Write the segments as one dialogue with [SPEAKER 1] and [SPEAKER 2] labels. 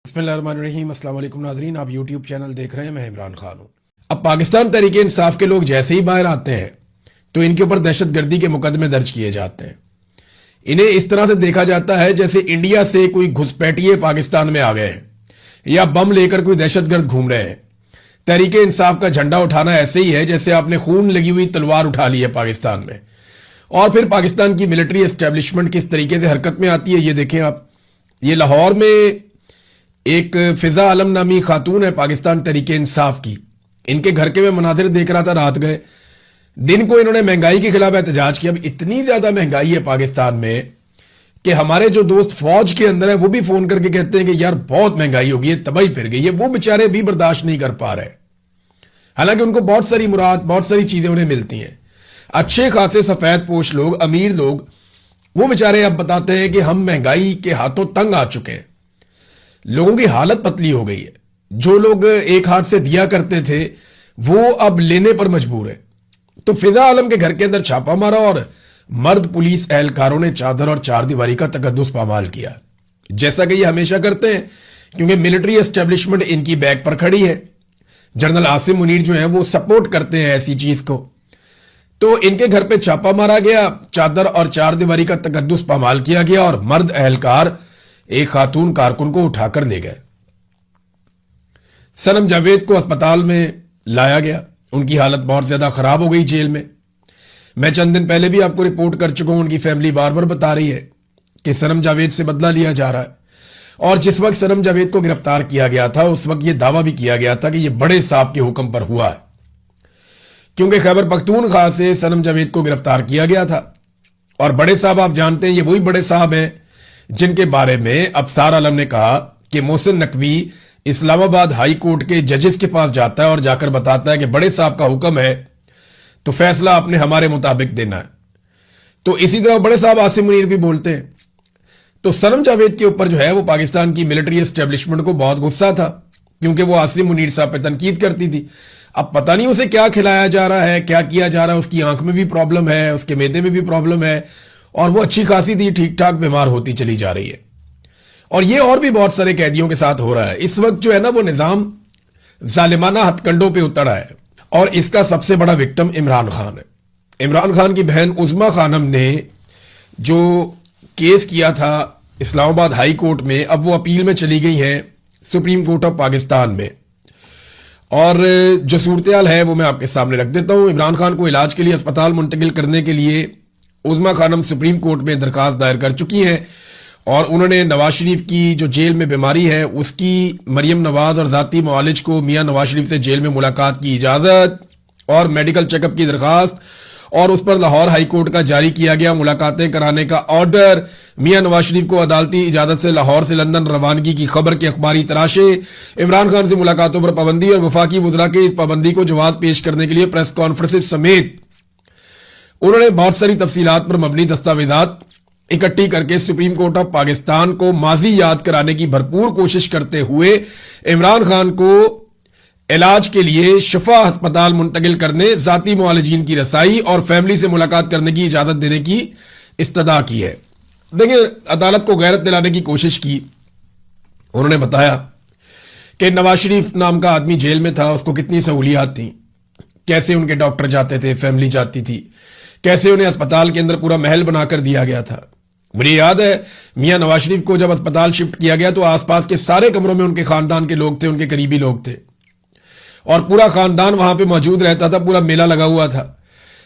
[SPEAKER 1] बिस्मिल्लाहिर्रहमानिर्रहीम। अस्सलाम वालेकुम नाज़रीन, आप यूट्यूब चैनल देख रहे हैं। मैं इमरान खान हूं। अब पाकिस्तान तहरीक इंसाफ के लोग जैसे ही बाहर आते हैं तो इनके ऊपर दहशतगर्दी के मुकदमे दर्ज किए जाते हैं। इन्हें इस तरह से देखा जाता है जैसे इंडिया से कोई घुसपैठिए पाकिस्तान में आ गए हैं या बम लेकर कोई दहशतगर्द घूम रहे हैं। तहरीक इंसाफ का झंडा उठाना ऐसे ही है जैसे आपने खून लगी हुई तलवार उठा ली है पाकिस्तान में। और फिर पाकिस्तान की मिलिट्री एस्टेब्लिशमेंट किस तरीके से हरकत में आती है ये देखें आप। ये लाहौर में एक फिजा आलम नामी खातून है पाकिस्तान तहरीक इंसाफ की। इनके घर के मैं मनाजिर देख रहा था रात गए दिन को। इन्होंने महंगाई के खिलाफ एहतजाज किया। अब इतनी ज्यादा महंगाई है पाकिस्तान में कि हमारे जो दोस्त फौज के अंदर है वो भी फोन करके कहते हैं कि यार बहुत महंगाई हो गई है, तबाही फिर गई है। वो बेचारे भी बर्दाश्त नहीं कर पा रहे। हालांकि उनको बहुत सारी मुराद, बहुत सारी चीजें उन्हें मिलती हैं। अच्छे खासे सफेद पोश लोग, अमीर लोग, वो बेचारे अब बताते हैं कि हम महंगाई के हाथों तंग आ चुके हैं। लोगों की हालत पतली हो गई है। जो लोग एक हाथ से दिया करते थे वो अब लेने पर मजबूर है। तो फिजा आलम के घर के अंदर छापा मारा और मर्द पुलिस एहलकारों ने चादर और चारदीवारी का तकद्दुस पामाल किया, जैसा कि ये हमेशा करते हैं, क्योंकि मिलिट्री एस्टेब्लिशमेंट इनकी बैक पर खड़ी है। जनरल आसिम मुनीर जो है वो सपोर्ट करते हैं ऐसी चीज को। तो इनके घर पे छापा मारा गया, चादर और चारदीवारी का तकद्दुस पामाल किया गया और मर्द एहलकार एक खातून कारकुन को उठाकर ले गए। सनम जावेद को अस्पताल में लाया गया। उनकी हालत बहुत ज्यादा खराब हो गई जेल में। मैं चंद दिन पहले भी आपको रिपोर्ट कर चुका हूं। उनकी फैमिली बार बार बता रही है कि सनम जावेद से बदला लिया जा रहा है। और जिस वक्त सनम जावेद को गिरफ्तार किया गया था उस वक्त यह दावा भी किया गया था कि यह बड़े साहब के हुक्म पर हुआ है, क्योंकि खैबर पख्तूनख्वा से सनम जावेद को गिरफ्तार किया गया था। और बड़े साहब आप जानते हैं ये वही बड़े साहब हैं जिनके बारे में अफसार आलम ने कहा कि मोहसिन नकवी इस्लामाबाद हाई कोर्ट के जजेस के पास जाता है और जाकर बताता है कि बड़े साहब का हुक्म है तो फैसला आपने हमारे मुताबिक देना है। तो इसी तरह बड़े साहब आसिम मुनीर भी बोलते हैं। तो सनम जावेद के ऊपर जो है वो पाकिस्तान की मिलिट्री एस्टेब्लिशमेंट को बहुत गुस्सा था, क्योंकि वो आसिम मुनीर साहब पे तनकीद करती थी। अब पता नहीं उसे क्या खिलाया जा रहा है, क्या किया जा रहा है। उसकी आंख में भी प्रॉब्लम है, उसके मैदे में भी प्रॉब्लम है और वो अच्छी खासी थी, ठीक ठाक बीमार होती चली जा रही है। और ये और भी बहुत सारे कैदियों के साथ हो रहा है। इस वक्त जो है ना वो निजाम जालिमाना हथकंडों पे उतर आया है और इसका सबसे बड़ा विक्टिम इमरान खान है। इमरान खान की बहन उज़मा खानम ने जो केस किया था इस्लामाबाद हाई कोर्ट में, अब वो अपील में चली गई हैं सुप्रीम कोर्ट ऑफ पाकिस्तान में। और जो सूरत है वो मैं आपके सामने रख देता हूं। इमरान खान को इलाज के लिए अस्पताल मुंतकिल करने के लिए उज़मा खानम सुप्रीम कोर्ट में दरखास्त दायर कर चुकी हैं और उन्होंने नवाज शरीफ की जो जेल में बीमारी है उसकी मरियम नवाज और जाती मुआलिज को मियां नवाज शरीफ से जेल में मुलाकात की इजाजत और मेडिकल चेकअप की दरखास्त और उस पर लाहौर हाई कोर्ट का जारी किया गया मुलाकातें कराने का ऑर्डर। मियां नवाज शरीफ को अदालती इजाजत से लाहौर से लंदन रवानगी की खबर के अखबारी तराशे। इमरान खान से मुलाकातों पर पाबंदी और वफाकी वज़रा के इस पाबंदी को जवाब पेश करने के लिए प्रेस कॉन्फ्रेंस समेत उन्होंने बहुत सारी तफसीलात पर मबनी दस्तावेजात इकट्ठी करके सुप्रीम कोर्ट ऑफ पाकिस्तान को माजी याद कराने की भरपूर कोशिश करते हुए इमरान खान को इलाज के लिए शिफा अस्पताल मुंतकिल करने, जाती मुआलिजीन की रसाई और फैमिली से मुलाकात करने की इजाजत देने की इस्तदा की है। देखिए, अदालत को गैरत दिलाने की कोशिश की। उन्होंने बताया कि नवाज शरीफ नाम का आदमी जेल में था, उसको कितनी सहूलियात थी, कैसे उनके डॉक्टर जाते थे, फैमिली जाती थी, कैसे उन्हें अस्पताल के अंदर पूरा महल बनाकर दिया गया था। मुझे याद है मियां नवाज शरीफ को जब अस्पताल शिफ्ट किया गया तो आसपास के सारे कमरों में उनके खानदान के लोग थे, उनके करीबी लोग थे और पूरा खानदान वहां पे मौजूद रहता था। पूरा मेला लगा हुआ था।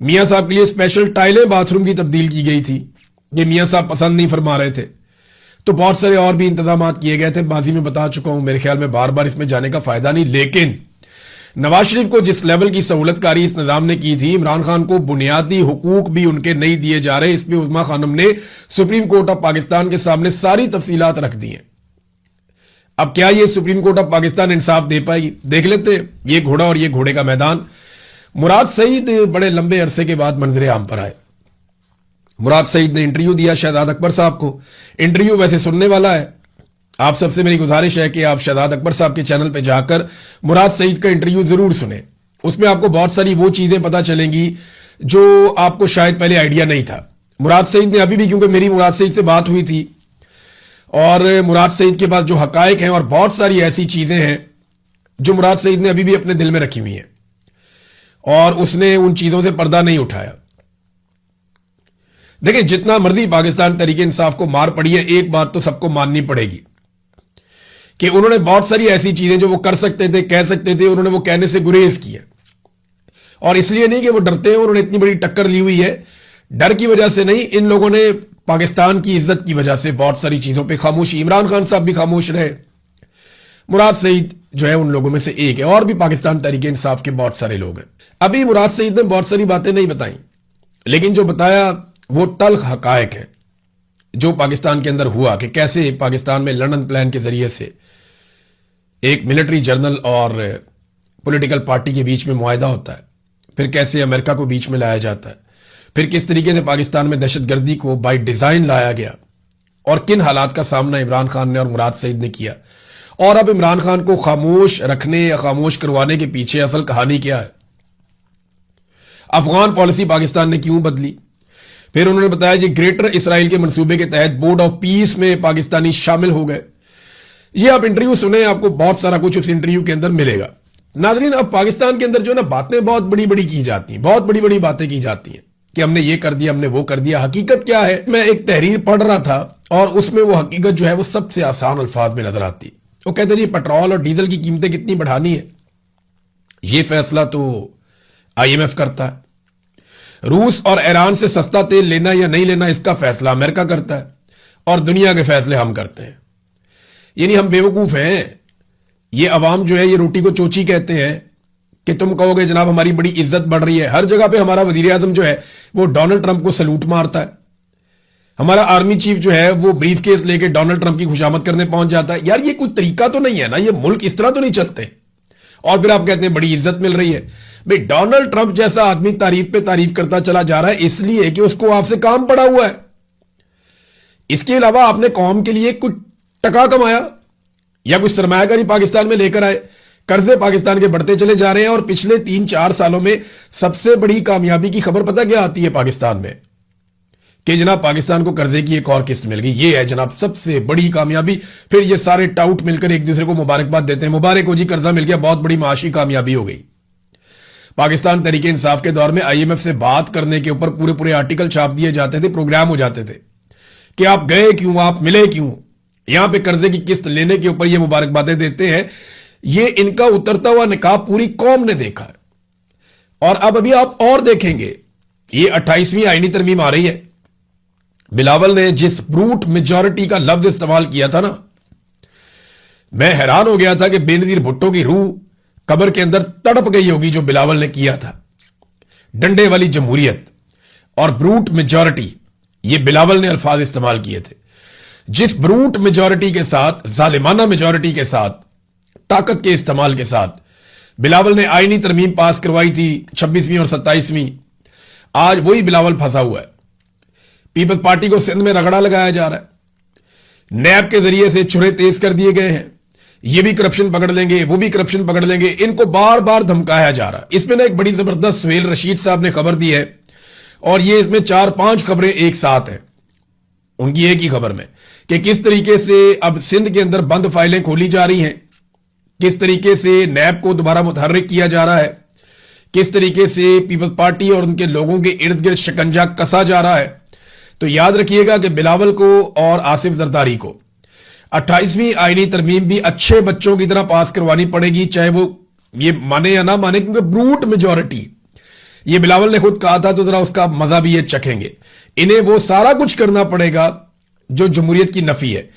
[SPEAKER 1] मियां साहब के लिए स्पेशल टाइलें बाथरूम की तब्दील की गई थी, ये मियां साहब पसंद नहीं फरमा रहे थे। तो बहुत सारे और भी इंतजाम किए गए थे, माजी में बता चुका हूं। मेरे ख्याल में बार बार इसमें जाने का फायदा नहीं। लेकिन नवाज शरीफ को जिस लेवल की सहूलतकारी इस निजाम ने की थी, इमरान खान को बुनियादी हुकूक भी उनके नहीं दिए जा रहे। इस पर उज़मा खानम ने सुप्रीम कोर्ट ऑफ पाकिस्तान के सामने सारी तफसीलात रख दी हैं। अब क्या ये सुप्रीम कोर्ट ऑफ पाकिस्तान इंसाफ दे पाएगी? देख लेते हैं। ये घोड़ा और ये घोड़े का मैदान। मुराद सईद बड़े लंबे अरसे के बाद मंजरे आम पर आए। मुराद सईद ने इंटरव्यू दिया शहजाद अकबर साहब को। इंटरव्यू वैसे सुनने वाला है। आप सबसे मेरी गुजारिश है कि आप शहजाद अकबर साहब के चैनल पे जाकर मुराद सईद का इंटरव्यू जरूर सुने। उसमें आपको बहुत सारी वो चीजें पता चलेंगी जो आपको शायद पहले आइडिया नहीं था। मुराद सईद ने अभी भी, क्योंकि मेरी मुराद सईद से बात हुई थी और मुराद सईद के पास जो हकायक हैं और बहुत सारी ऐसी चीजें हैं जो मुराद सईद ने अभी भी अपने दिल में रखी हुई हैं और उसने उन चीजों से पर्दा नहीं उठाया। देखिए, जितना मर्जी पाकिस्तान तहरीके इंसाफ को मार पड़ी है, एक बात तो सबको माननी पड़ेगी कि उन्होंने बहुत सारी ऐसी चीजें जो वो कर सकते थे, कह सकते थे, उन्होंने वो कहने से गुरेज किया। और इसलिए नहीं कि वो डरते हैं, उन्होंने इतनी बड़ी टक्कर ली हुई है, डर की वजह से नहीं, इन लोगों ने पाकिस्तान की इज्जत की वजह से बहुत सारी चीजों पे खामोशी, इमरान खान साहब भी खामोश रहे, मुराद सईद जो है उन लोगों में से एक है, और भी पाकिस्तान तहरीके इंसाफ के बहुत सारे लोग हैं। अभी मुराद सईद ने बहुत सारी बातें नहीं बताई, लेकिन जो बताया वो तल्ख हकायक है जो पाकिस्तान के अंदर हुआ, कि कैसे पाकिस्तान में लंदन प्लान के जरिए से एक मिलिट्री जर्नल और पॉलिटिकल पार्टी के बीच में मुआहदा होता है, फिर कैसे अमेरिका को बीच में लाया जाता है, फिर किस तरीके से पाकिस्तान में दहशतगर्दी को बाय डिजाइन लाया गया और किन हालात का सामना इमरान खान ने और मुराद सईद ने किया। और अब इमरान खान को खामोश रखने या खामोश करवाने के पीछे असल कहानी क्या है, अफगान पॉलिसी पाकिस्तान ने क्यों बदली। फिर उन्होंने बताया कि ग्रेटर इसराइल के मंसूबे के तहत बोर्ड ऑफ पीस में पाकिस्तानी शामिल हो गए। ये आप इंटरव्यू सुने, आपको बहुत सारा कुछ उस इंटरव्यू के अंदर मिलेगा। नाजरीन, अब पाकिस्तान के अंदर जो है ना बातें बहुत बड़ी बड़ी की जाती हैं, बहुत बड़ी बड़ी बातें की जाती हैं कि हमने ये कर दिया, हमने वो कर दिया। हकीकत क्या है, मैं एक तहरीर पढ़ रहा था और उसमें वो हकीकत जो है वो सबसे आसान अल्फाज में नजर आती। वो कहते हैं पेट्रोल और डीजल की कीमतें कितनी बढ़ानी है, ये फैसला तो IMF करता है। रूस और ईरान से सस्ता तेल लेना या नहीं लेना, इसका फैसला अमेरिका करता है, और दुनिया के फैसले हम करते हैं। यानी हम बेवकूफ हैं। ये अवाम जो है ये रोटी को चोची कहते हैं कि तुम कहोगे जनाब हमारी बड़ी इज्जत बढ़ रही है। हर जगह पे हमारा वजीर आजम जो है वो डोनाल्ड ट्रंप को सलूट मारता है, हमारा आर्मी चीफ जो है वो ब्रीफ केस लेके डोनाल्ड ट्रंप की खुशामद करने पहुंच जाता है। यार ये कुछ तरीका तो नहीं है ना, ये मुल्क इस तरह तो नहीं चलते। और फिर आप कहते हैं बड़ी इज्जत मिल रही है। भाई डोनाल्ड ट्रंप जैसा आदमी तारीफ पे तारीफ करता चला जा रहा है इसलिए कि उसको आपसे काम पड़ा हुआ है। इसके अलावा आपने कौम के लिए कुछ टका कमाया या कुछ सरमायाकारी पाकिस्तान में लेकर आए। कर्जे पाकिस्तान के बढ़ते चले जा रहे हैं और पिछले 3-4 सालों में सबसे बड़ी कामयाबी की खबर पता क्या आती है पाकिस्तान में, कि जनाब पाकिस्तान को कर्जे की एक और किस्त मिल गई। ये है जनाब सबसे बड़ी कामयाबी। फिर ये सारे टाउट मिलकर एक दूसरे को मुबारकबाद देते हैं, मुबारक हो जी कर्जा मिल गया, बहुत बड़ी माशी कामयाबी हो गई। पाकिस्तान तहरीके इंसाफ के दौर में IMF से बात करने के ऊपर पूरे पूरे आर्टिकल छाप दिए जाते थे, प्रोग्राम हो जाते थे कि आप गए क्यों, आप मिले क्यों। यहां पे कर्जे की किस्त लेने के ऊपर ये मुबारकबादें देते हैं। ये इनका उतरता हुआ निकाब पूरी कौम ने देखा है। और अब अभी आप और देखेंगे, ये 28वीं आईनी तरमीम आ रही है। बिलावल ने जिस ब्रूट मेजॉरिटी का लफ्ज इस्तेमाल किया था ना, मैं हैरान हो गया था कि बेनजीर भुट्टो की रूह कब्र के अंदर तड़प गई होगी जो बिलावल ने किया था। डंडे वाली जमहूरियत और ब्रूट मेजॉरिटी, ये बिलावल ने अल्फाज इस्तेमाल किए थे। जिस ब्रूट मेजॉरिटी के साथ, जालिमाना मेजॉरिटी के साथ, ताकत के इस्तेमाल के साथ बिलावल ने आईनी तरमीम पास करवाई थी 26वीं और 27वीं, आज वही बिलावल फंसा हुआ है। पीपल्स पार्टी को सिंध में रगड़ा लगाया जा रहा है, नैब के जरिए से चुरे तेज कर दिए गए हैं, ये भी करप्शन पकड़ लेंगे, वो भी करप्शन पकड़ लेंगे, इनको बार बार धमकाया जा रहा है। इसमें ना एक बड़ी जबरदस्त सुहेल रशीद साहब ने खबर दी है और ये इसमें 4-5 खबरें एक साथ हैं उनकी एक ही खबर में, कि किस तरीके से अब सिंध के अंदर बंद फाइलें खोली जा रही हैं, किस तरीके से नैब को दोबारा मुतहर्रिक किया जा रहा है, किस तरीके से पीपल्स पार्टी और उनके लोगों के इर्द गिर्द शिकंजा कसा जा रहा है। तो याद रखिएगा कि बिलावल को और आसिफ जरदारी को 28वीं आईनी तरमीम भी अच्छे बच्चों की तरह पास करवानी पड़ेगी, चाहे वो ये माने या ना माने, क्योंकि ब्रूट मेजॉरिटी, ये बिलावल ने खुद कहा था तो जरा उसका मजा भी ये चखेंगे। इन्हें वो सारा कुछ करना पड़ेगा जो जमहूरियत की नफी है,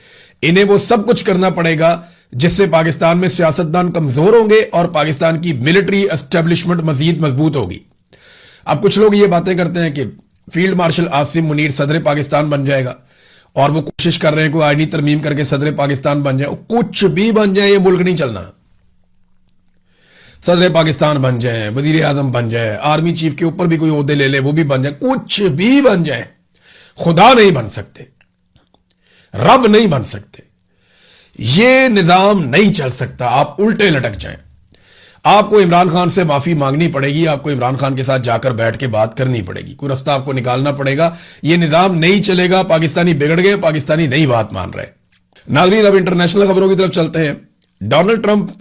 [SPEAKER 1] इन्हें वो सब कुछ करना पड़ेगा जिससे पाकिस्तान में सियासतदान कमजोर होंगे और पाकिस्तान की मिलिट्री एस्टेब्लिशमेंट मजीद मजबूत होगी। अब कुछ लोग ये बातें करते हैं कि फील्ड मार्शल आसिम मुनीर सदर पाकिस्तान बन जाएगा और वो कोशिश कर रहे हैं कोई आईनी तरमीम करके सदर पाकिस्तान बन जाए। कुछ भी बन जाए, ये मुल्क नहीं चलना। सदर पाकिस्तान बन जाए, वजीर आजम बन जाए, आर्मी चीफ के ऊपर भी कोई ओहदे ले ले, वो भी बन जाए, कुछ भी बन जाए, खुदा नहीं बन सकते, रब नहीं बन सकते, ये निजाम नहीं चल सकता। आप उल्टे लटक जाएं। आपको इमरान खान से माफी मांगनी पड़ेगी, आपको इमरान खान के साथ जाकर बैठ के बात करनी पड़ेगी, कोई रास्ता आपको निकालना पड़ेगा। ये निजाम नहीं चलेगा। पाकिस्तानी बिगड़ गए, पाकिस्तानी नहीं बात मान रहे। नाज़रीन, अब इंटरनेशनल खबरों की तरफ चलते हैं। डोनाल्ड ट्रंप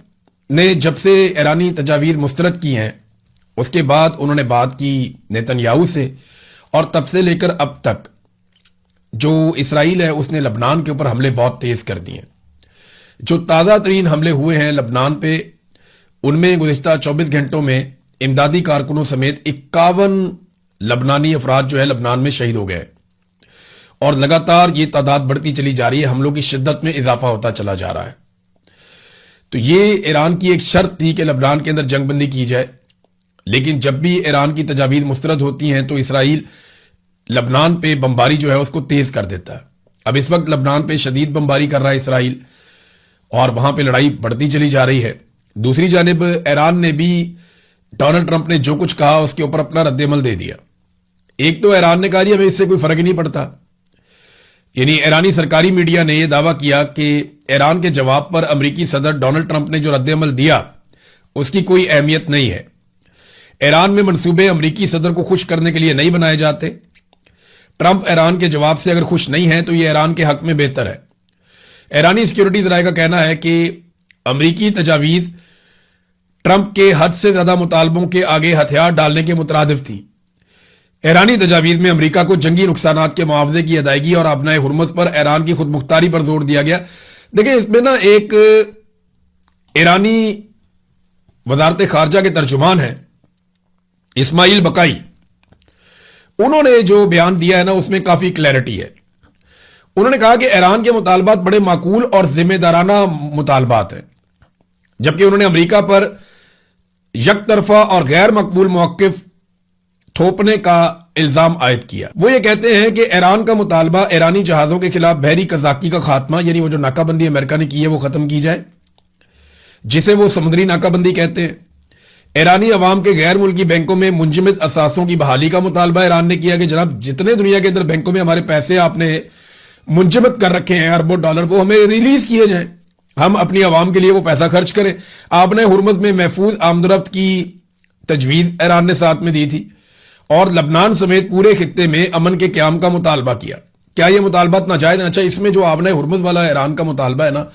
[SPEAKER 1] ने जब से ईरानी तजावीज़ मुस्तरद की हैं उसके बाद उन्होंने बात की नेतन्याहू से, और तब से लेकर अब तक जो इसराइल है उसने लबनान के ऊपर हमले बहुत तेज कर दिए हैं। जो ताज़ा तरीन हमले हुए हैं लबनान पे, उनमें गुज़िश्ता 24 घंटों में इमदादी कारकुनों समेत 51 लबनानी अफराद जो है लबनान में शहीद हो गए, और लगातार ये तादाद बढ़ती चली जा रही है। हमलों की शिद्दत में इजाफा होता चला जा रहा है। तो ये ईरान की एक शर्त थी कि लबनान के अंदर जंगबंदी की जाए, लेकिन जब भी ईरान की तजावीज़ मुस्तरद होती हैं तो इसराइल लबनान पे बमबारी जो है उसको तेज कर देता है। अब इस वक्त लबनान पे शदीद बमबारी कर रहा है इसराइल, और वहां पे लड़ाई बढ़ती चली जा रही है। दूसरी जानिब ईरान ने भी डोनाल्ड ट्रंप ने जो कुछ कहा उसके ऊपर अपना रद्देमल दे दिया। एक तो ईरान ने कहा जी हमें इससे कोई फर्क ही नहीं पड़ता, यानी ईरानी सरकारी मीडिया ने यह दावा किया कि ईरान के जवाब पर अमेरिकी सदर डोनाल्ड ट्रंप ने जो रद्देमल दिया उसकी कोई अहमियत नहीं है। ईरान में मंसूबे अमेरिकी सदर को खुश करने के लिए नहीं बनाए जाते। ट्रंप ईरान के जवाब से अगर खुश नहीं है तो यह ईरान के हक में बेहतर है। ईरानी सिक्योरिटी जराये का कहना है कि अमेरिकी तजावीज़ ट्रंप के हद से ज्यादा मुतालबों के आगे हथियार डालने के मुतरादिफ थी। ईरानी तजावीज़ में अमेरिका को जंगी नुकसानात के मुआवजे की अदायगी और अबनाए हुर्मत पर ईरान की खुद मुख्तारी पर जोर दिया गया। देखिए, इसमें ना एक ईरानी वजारत खारजा के तर्जुमान है इस्माइल बकाई, उन्होंने जो बयान दिया है ना उसमें काफी क्लैरिटी है। उन्होंने कहा कि ईरान के मुतालबात बड़े माकूल और जिम्मेदाराना मुतालबात हैं, जबकि उन्होंने अमेरिका पर यकतरफा और गैर मकबूल मौक़िफ़ थोपने का इल्जाम आयद किया। वो ये कहते हैं कि ईरान का मुतालबा ईरानी जहाजों के खिलाफ बहरी कजाकी का खात्मा, यानी वो जो नाकाबंदी अमेरिका ने की है वो खत्म की जाए, जिसे वो समुद्री नाकाबंदी कहते हैं। ईरानी अवाम के गैर मुल्की बैंकों में मुंजमद असासों की बहाली का मुतालबा ईरान ने किया कि जनाब जितने दुनिया के अंदर बैंकों में हमारे पैसे आपने मुंजमद कर रखे हैं अरबों डॉलर, वो हमें रिलीज किए जाएं, हम अपनी आवाम के लिए वो पैसा खर्च करें। आपने हुर्मत में महफूज आमदरफ्त की तजवीज़ ईरान ने साथ में दी थी, और लबनान समेत पूरे खित्ते में अमन के क्याम का मुतालबा किया। क्या ये मुतालबात नाजायज? अच्छा, इसमें जो आपने हुर्मत वाला ईरान का मुतालबा है ना,